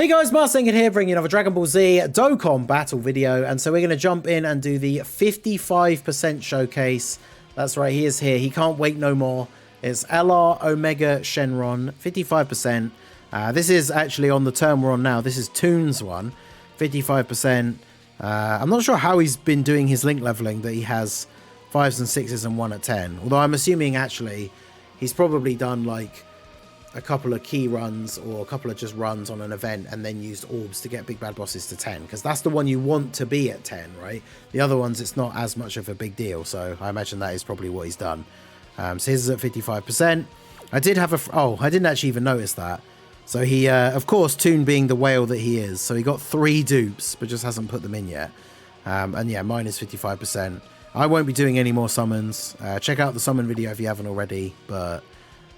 Hey guys, Marsengan here, bringing another Dragon Ball Z Dokkan battle video, and so we're going to jump in and do the 55% showcase. That's right, he is here. He can't wait no more. It's LR Omega Shenron, 55%. This is actually on the turn we're on now. This is Toon's one, 55%. I'm not sure how he's been doing his link leveling, that he has 5s and 6s and 1 at 10. Although I'm assuming actually he's probably done like a couple of key runs or a couple of just runs on an event and then used orbs to get big bad bosses to 10, because that's the one you want to be at 10, right? The other ones, it's not as much of a big deal, so I imagine that is probably what he's done. So his is at 55%. I did have I didn't actually even notice that. So he, of course, Toon being the whale that he is, so he got 3 dupes, but just hasn't put them in yet. And yeah, mine is 55%. I won't be doing any more summons. Check out the summon video if you haven't already, but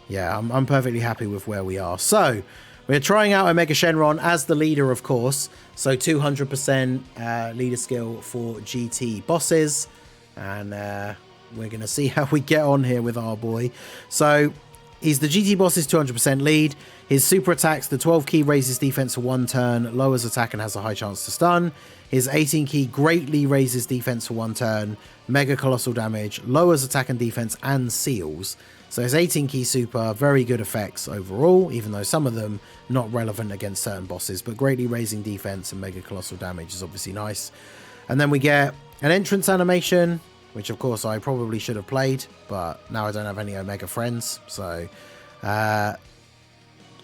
yeah, I'm perfectly happy with where we are. So we're trying out Omega Shenron as the leader, of course. So 200% leader skill for GT bosses. And we're going to see how we get on here with our boy. So he's the GT boss's 200% lead. His super attacks, the 12 key raises defense for 1 turn, lowers attack and has a high chance to stun. His 18 key greatly raises defense for 1 turn, mega colossal damage, lowers attack and defense and seals. So his 18 key super, very good effects overall, even though some of them not relevant against certain bosses, but greatly raising defense and mega colossal damage is obviously nice. And then we get an entrance animation, which of course I probably should have played, but now I don't have any Omega friends. So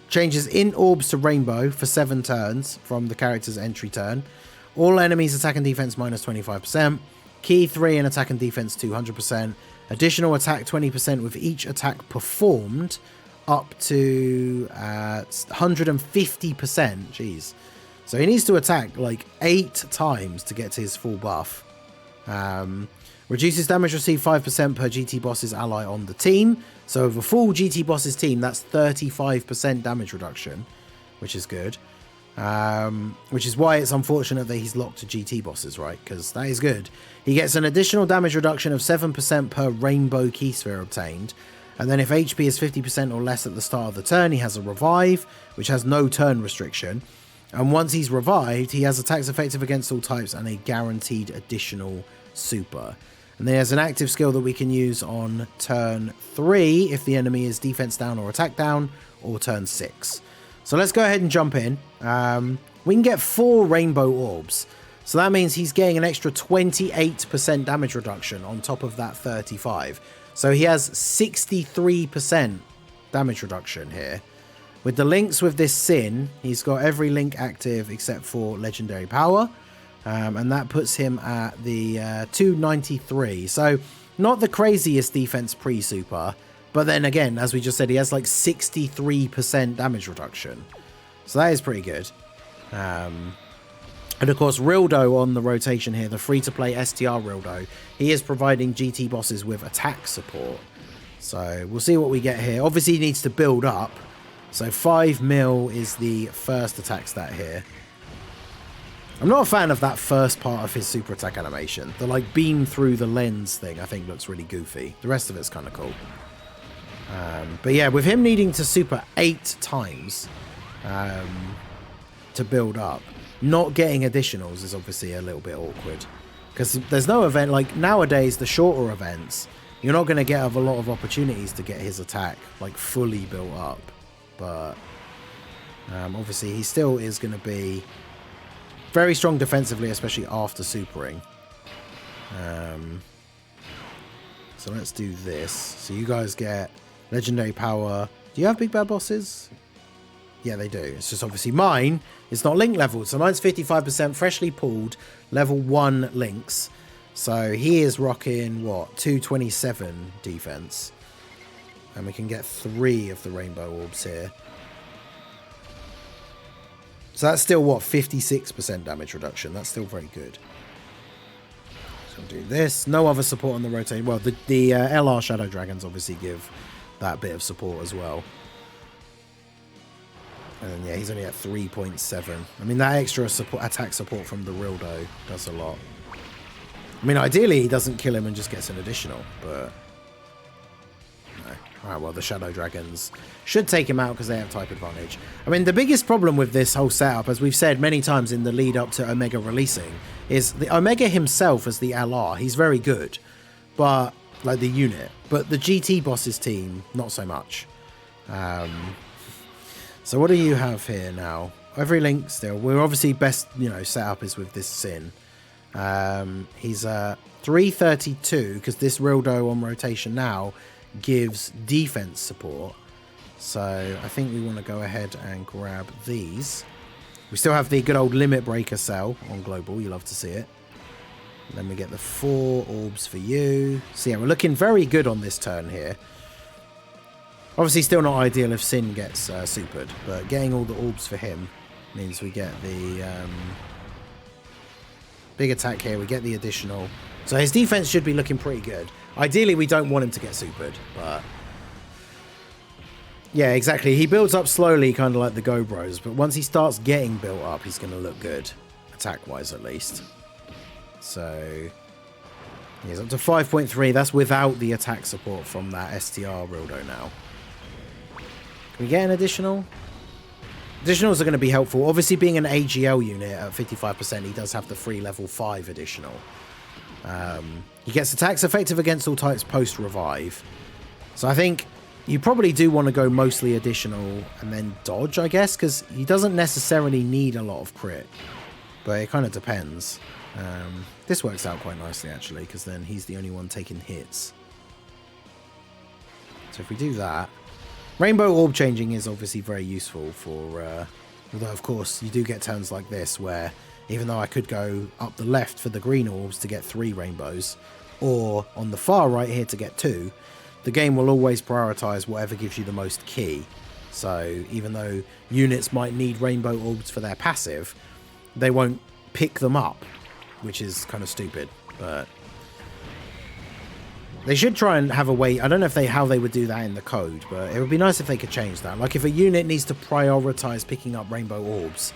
changes in orbs to rainbow for 7 turns from the character's entry turn. All enemies attack and defense minus 25%. Key 3 and attack and defense 200%. Additional attack 20% with each attack performed up to 150%. Jeez. So he needs to attack like 8 times to get to his full buff. Reduces damage received 5% per GT boss's ally on the team. So with a full GT boss's team, that's 35% damage reduction, which is good. Which is why it's unfortunate that he's locked to GT bosses, right? Because that is good. He gets an additional damage reduction of 7% per rainbow key sphere obtained. And then if HP is 50% or less at the start of the turn, he has a revive, which has no turn restriction. And once he's revived, he has attacks effective against all types and a guaranteed additional super. And then he has an active skill that we can use on turn 3 if the enemy is defense down or attack down, or turn 6. So let's go ahead and jump in. We can get 4 rainbow orbs. So that means he's getting an extra 28% damage reduction on top of that 35. So he has 63% damage reduction here. With the links with this Sin, he's got every link active except for legendary power. And that puts him at the 293. So not the craziest defense pre-super. But then again, as we just said, he has like 63% damage reduction. So that is pretty good. And of course, Rildo on the rotation here, the free-to-play STR Rildo, he is providing GT bosses with attack support. So we'll see what we get here. Obviously, he needs to build up. So 5 mil is the first attack stat here. I'm not a fan of that first part of his super attack animation. The like beam through the lens thing I think looks really goofy. The rest of it's kind of cool. But yeah, with him needing to super 8 times to build up, not getting additionals is obviously a little bit awkward. Because there's no event, like nowadays, the shorter events, you're not going to get a lot of opportunities to get his attack like fully built up. But obviously he still is going to be very strong defensively, especially after supering. So let's do this. So you guys get legendary power. Do you have big bad bosses? Yeah, they do. It's just obviously mine is not link leveled. So mine's 55% freshly pulled, level 1 links. So he is rocking, what, 227 defense. And we can get 3 of the rainbow orbs here. So that's still, what, 56% damage reduction. That's still very good. So do this. No other support on the rotation. Well, the LR Shadow Dragons obviously give that bit of support as well. And then, yeah, he's only at 3.7. I mean, that extra attack support from the Rildo does a lot. I mean, ideally, he doesn't kill him and just gets an additional, but no. Alright, well, the Shadow Dragons should take him out because they have type advantage. I mean, the biggest problem with this whole setup, as we've said many times in the lead up to Omega releasing, is the Omega himself as the LR. He's very good, but like the unit. But the GT bosses team, not so much. So what do you have here now? Every link still. We're obviously best, setup is with this Sin. He's 332 because this Rildo on rotation now gives defense support. So I think we want to go ahead and grab these. We still have the good old limit breaker cell on global. You love to see it. And then we get the 4 orbs for you. So yeah, we're looking very good on this turn here. Obviously still not ideal if Sin gets supered, but getting all the orbs for him means we get the big attack here. We get the additional. So his defense should be looking pretty good. Ideally, we don't want him to get supered, but yeah, exactly. He builds up slowly, kind of like the Go Bros, but once he starts getting built up, he's going to look good, attack-wise at least. So he's up to 5.3. That's without the attack support from that STR Rildo now. Can we get an additional? Additionals are going to be helpful. Obviously, being an AGL unit at 55%, he does have the free level 5 additional. He gets attacks effective against all types post-revive. So I think you probably do want to go mostly additional and then dodge, I guess, because he doesn't necessarily need a lot of crit. But it kind of depends. This works out quite nicely, actually, because then he's the only one taking hits. So if we do that... Rainbow orb changing is obviously very useful for... although, of course, you do get turns like this where... Even though I could go up the left for the green orbs to get 3 rainbows, or on the far right here to get 2, the game will always prioritize whatever gives you the most ki. So even though units might need rainbow orbs for their passive, they won't pick them up, which is kind of stupid. But they should try and have a way. I don't know if how they would do that in the code, but it would be nice if they could change that. Like if a unit needs to prioritize picking up rainbow orbs,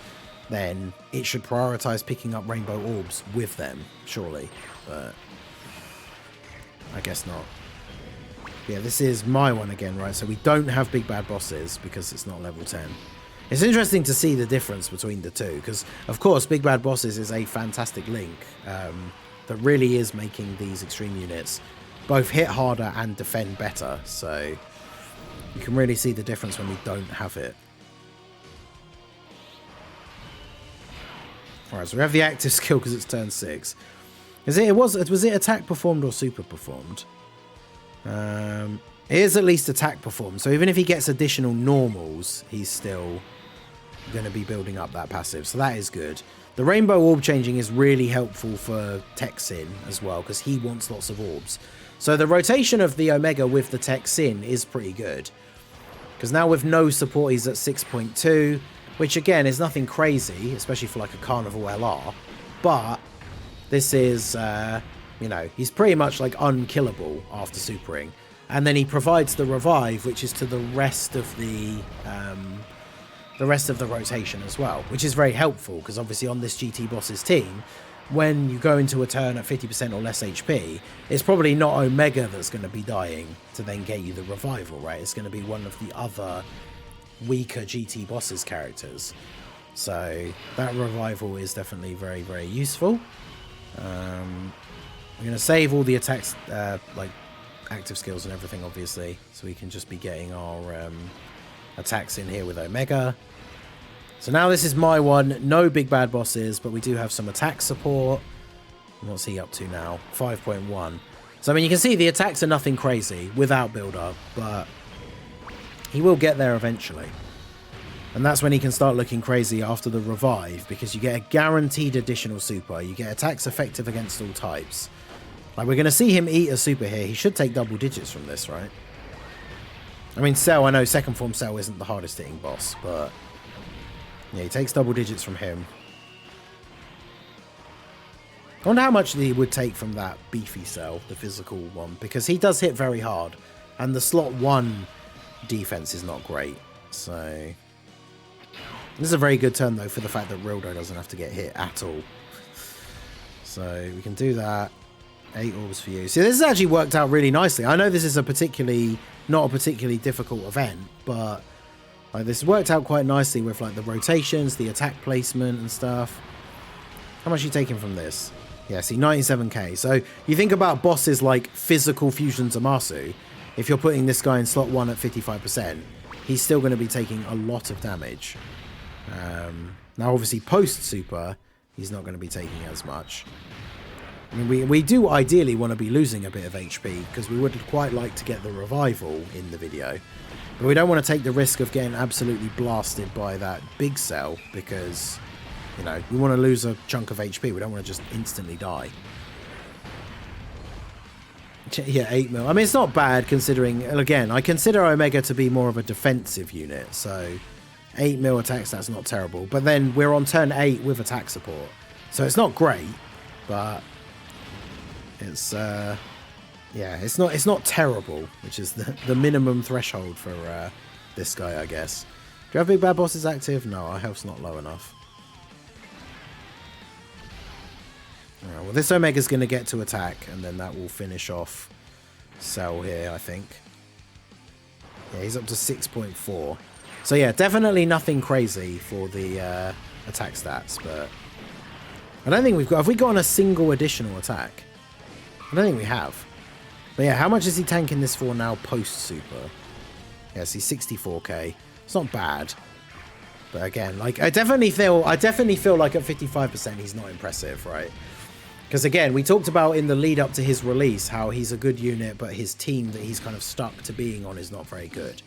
then it should prioritize picking up rainbow orbs with them, surely. But I guess not. Yeah, this is my one again, right? So we don't have big bad bosses because it's not level 10. It's interesting to see the difference between the two because, of course, big bad bosses is a fantastic link that really is making these extreme units both hit harder and defend better. So you can really see the difference when we don't have it. Alright, so we have the active skill because it's turn 6. Was it attack performed or super performed? It is at least attack performed. So even if he gets additional normals, he's still going to be building up that passive. So that is good. The rainbow orb changing is really helpful for Tech Sin as well because he wants lots of orbs. So the rotation of the Omega with the Tech Sin is pretty good. Because now with no support, he's at 6.2. Which, again, is nothing crazy, especially for, like, a Carnival LR. But this is, he's pretty much, like, unkillable after supering. And then he provides the revive, which is to the rest of the rotation as well. Which is very helpful, because obviously on this GT Boss's team, when you go into a turn at 50% or less HP, it's probably not Omega that's going to be dying to then get you the revival, right? It's going to be one of the other... weaker GT bosses characters, so that revival is definitely very, very useful. I'm going to save all the attacks, like active skills and everything, obviously, so we can just be getting our attacks in here with Omega. So now this is my one. No big bad bosses, but we do have some attack support. What's he up to now? 5.1. So I mean, you can see the attacks are nothing crazy without build up, but he will get there eventually. And that's when he can start looking crazy after the revive, because you get a guaranteed additional super. You get attacks effective against all types. Like, we're going to see him eat a super here. He should take double digits from this, right? I mean, Cell, I know second form Cell isn't the hardest hitting boss, but yeah, he takes double digits from him. I wonder how much he would take from that beefy Cell, the physical one, because he does hit very hard. And the slot 1 defense is not great, so this is a very good turn though for the fact that Rildo doesn't have to get hit at all. So we can do that. 8 orbs for you. See, this has actually worked out really nicely. I know this is not a particularly difficult event, but like, this worked out quite nicely with like the rotations, the attack placement and stuff. How much are you taking from this? Yeah, see, 97k. So you think about bosses like physical Fusion Zamasu. If you're putting this guy in slot 1 at 55%, he's still going to be taking a lot of damage. Now, obviously, post-super, he's not going to be taking as much. I mean, we do ideally want to be losing a bit of HP, because we would quite like to get the revival in the video. But we don't want to take the risk of getting absolutely blasted by that big cell, because, you know, we want to lose a chunk of HP. We don't want to just instantly die. Yeah, 8 mil. I mean, it's not bad considering, again, I consider Omega to be more of a defensive unit, so 8 mil attacks, that's not terrible. But then we're on turn 8 with attack support, so it's not great, but it's, yeah, it's not terrible, which is the minimum threshold for this guy, I guess. Do you have Big Bad Bosses active? No, our health's not low enough. Alright, well, this Omega's going to get to attack, and then that will finish off Cell here, I think. Yeah, he's up to 6.4. So yeah, definitely nothing crazy for the attack stats, but I don't think we've got... Have we gotten a single additional attack? I don't think we have. But yeah, how much is he tanking this for now post-super? Yes, he's 64k. It's not bad. But again, like, I definitely feel like at 55% he's not impressive, right? Because again, we talked about in the lead up to his release how he's a good unit, but his team that he's kind of stuck to being on is not very good.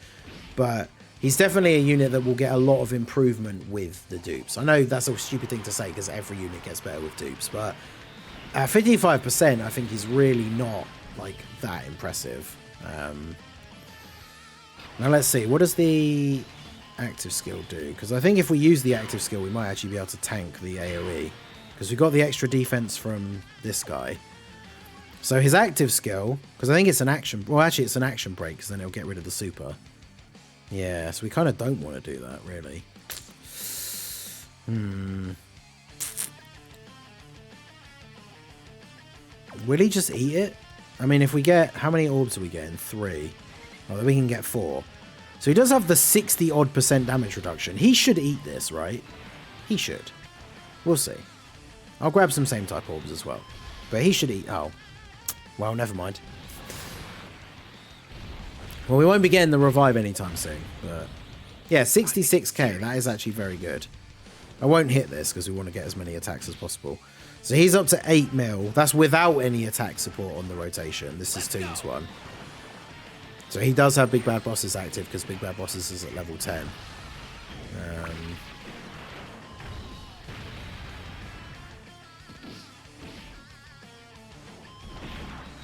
But he's definitely a unit that will get a lot of improvement with the dupes. I know that's a stupid thing to say because every unit gets better with dupes, but at 55%, I think he's really not like that impressive. Now let's see, what does the active skill do? Because I think if we use the active skill, we might actually be able to tank the AoE. Because we got the extra defense from this guy. So his active skill, because I think it's an action... Well, actually, it's an action break, because then it'll get rid of the super. Yeah, so we kind of don't want to do that, really. Will he just eat it? I mean, if we get... How many orbs are we getting? 3. Oh, then we can get 4. So he does have the 60-odd% damage reduction. He should eat this, right? He should. We'll see. I'll grab some same type orbs as well. But he should eat... Oh. Well, never mind. Well, we won't be getting the revive anytime soon. But yeah, 66k. That is actually very good. I won't hit this because we want to get as many attacks as possible. So he's up to 8 mil. That's without any attack support on the rotation. This is Toon's one. So he does have Big Bad Bosses active because Big Bad Bosses is at level 10.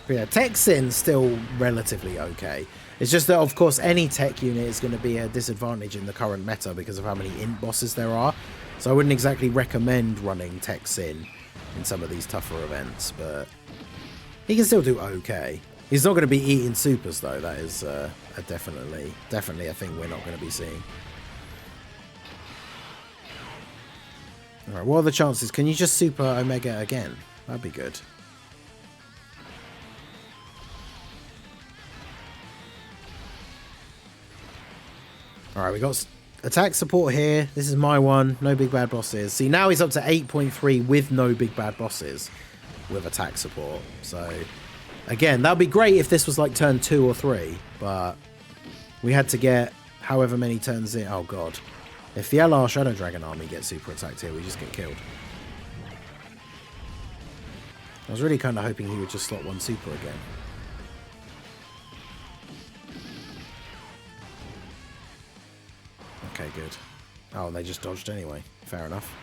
But yeah, Tech Sin's still relatively okay. It's just that, of course, any tech unit is going to be a disadvantage in the current meta because of how many int bosses there are. So I wouldn't exactly recommend running Tech Sin in some of these tougher events, but he can still do okay. He's not going to be eating supers, though. That is definitely a thing we're not going to be seeing. Alright, what are the chances? Can you just super Omega again? That'd be good. Alright, we got attack support here. This is my one. No Big Bad Bosses. See, now he's up to 8.3 with no Big Bad Bosses with attack support. So, again, that would be great if this was like turn 2 or 3. But we had to get however many turns in. Oh, God. If the LR Shadow Dragon army gets super attacked here, we just get killed. I was really kind of hoping he would just slot 1 super again. Okay, good. Oh, and they just dodged anyway. Fair enough.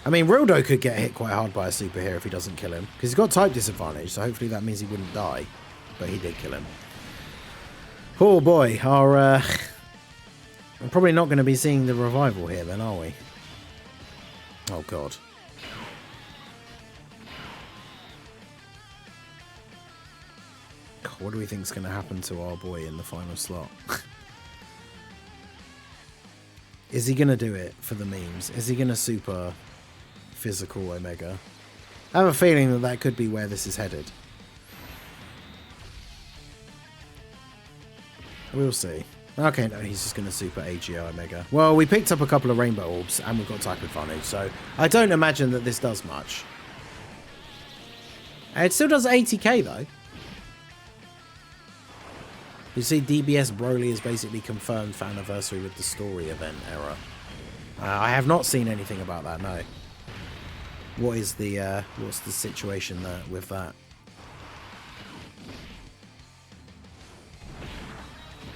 I mean, Rildo could get hit quite hard by a super here if he doesn't kill him. Because he's got type disadvantage, so hopefully that means he wouldn't die. But he did kill him. Oh boy, we're probably not going to be seeing the revival here then, are we? Oh god. God, what do we think is going to happen to our boy in the final slot? Is he going to do it for the memes? Is he going to super physical Omega? I have a feeling that that could be where this is headed. We'll see. Okay, no, he's just going to super AGO Omega. Well, we picked up a couple of Rainbow Orbs, and we've got type advantage, so I don't imagine that this does much. And it still does 80k, though. You see, DBS Broly is basically confirmed for anniversary with the story event error. I have not seen anything about that, no. What is the, what's the situation there with that?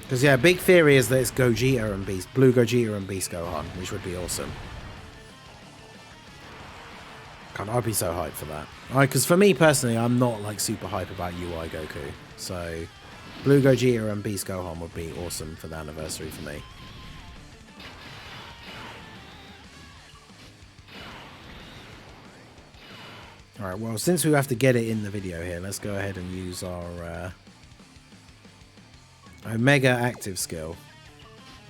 Because, yeah, big theory is that it's Gogeta and Beast, Blue Gogeta and Beast Gohan, which would be awesome. God, I'd be so hyped for that. Because for me, personally, I'm not, like, super hype about UI Goku. So, Blue Gogeta and Beast Gohan would be awesome for the anniversary for me. Alright, well, since we have to get it in the video here, let's go ahead and use our... Omega active skill.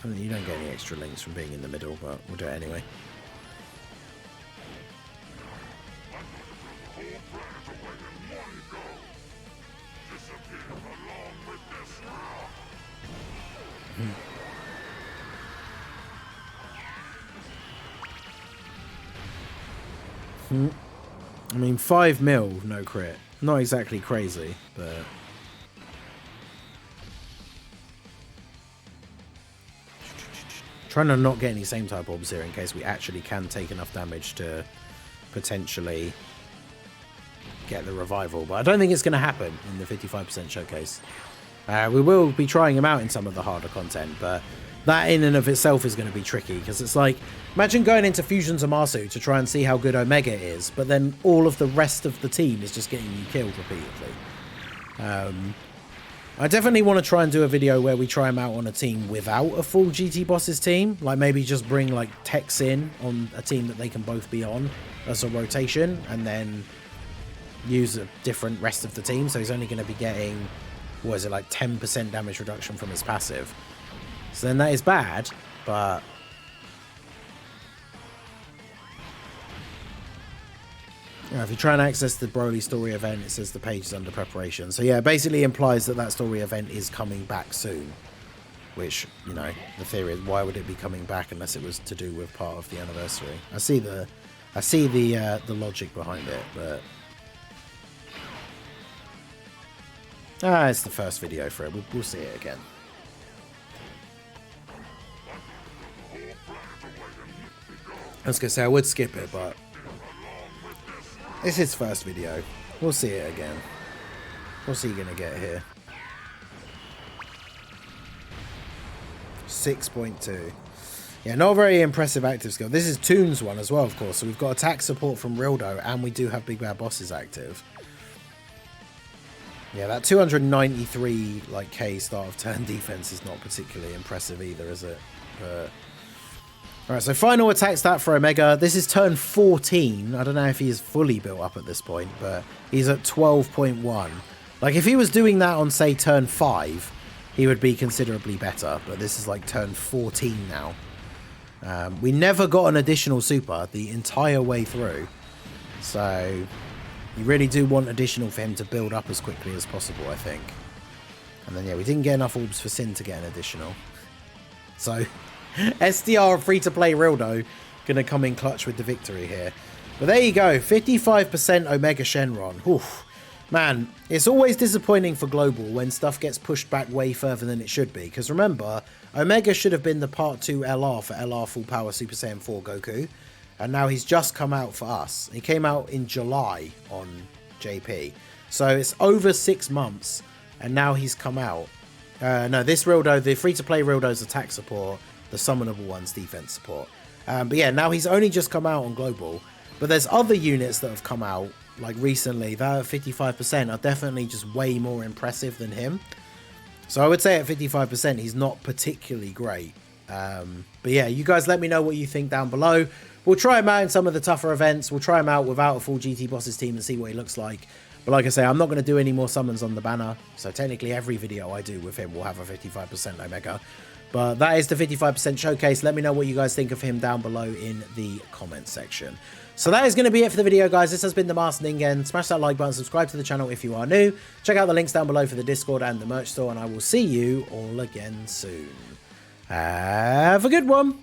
I mean, you don't get any extra links from being in the middle, but we'll do it anyway. I mean, 5 mil, no crit. Not exactly crazy, but... Trying to not get any same type orbs here in case we actually can take enough damage to potentially get the revival. But I don't think it's going to happen in the 55% showcase. We will be trying him out in some of the harder content, but that in and of itself is going to be tricky because it's like, imagine going into Fusion Zamasu to try and see how good Omega is, but then all of the rest of the team is just getting you killed repeatedly. I definitely want to try and do a video where we try him out on a team without a full GT Bosses team. Like maybe just bring like Tex in on a team that they can both be on as a rotation and then use a different rest of the team. So he's only going to be getting, what is it, like 10% damage reduction from his passive. So then that is bad, but... Yeah, if you try and access the Broly story event, it says the page is under preparation. So yeah, it basically implies that that story event is coming back soon. Which, you know, the theory is, why would it be coming back unless it was to do with part of the anniversary? I see the logic behind it, but... it's the first video for it. We'll see it again. I was going to say I would skip it, but... It's his first video. We'll see it again. What's he going to get here? 6.2. Yeah, not a very impressive active skill. This is Toon's one as well, of course. So we've got attack support from Rildo, and we do have Big Bad Bosses active. Yeah, that 293 like K start of turn defense is not particularly impressive either, is it? But... Alright, so final attack stat for Omega. This is turn 14. I don't know if he is fully built up at this point, but he's at 12.1. Like, if he was doing that on, say, turn 5, he would be considerably better. But this is, like, turn 14 now. We never got an additional super the entire way through. So, you really do want additional for him to build up as quickly as possible, I think. And then, yeah, we didn't get enough orbs for Sin to get an additional. So... SDR free-to-play Rildo gonna come in clutch with the victory here. But there you go, 55% Omega Shenron. Oof. Man, it's always disappointing for Global when stuff gets pushed back way further than it should be. Because remember, Omega should have been the Part 2 LR for LR Full Power Super Saiyan 4 Goku. And now he's just come out for us. He came out in July on JP. So it's over 6 months, and now he's come out. No, this Rildo, the free-to-play Rildo's attack support, the summonable one's defense support. But yeah, now he's only just come out on Global. But there's other units that have come out, like recently, that at 55% are definitely just way more impressive than him. So I would say at 55%, he's not particularly great. But yeah, you guys let me know what you think down below. We'll try him out in some of the tougher events. We'll try him out without a full GT Bosses team and see what he looks like. But like I say, I'm not going to do any more summons on the banner. So technically every video I do with him will have a 55% Omega. But that is the 55% showcase. Let me know what you guys think of him down below in the comment section. So that is going to be it for the video, guys. This has been the Master Ningen. Smash that like button, subscribe to the channel if you are new. Check out the links down below for the Discord and the merch store, and I will see you all again soon. Have a good one.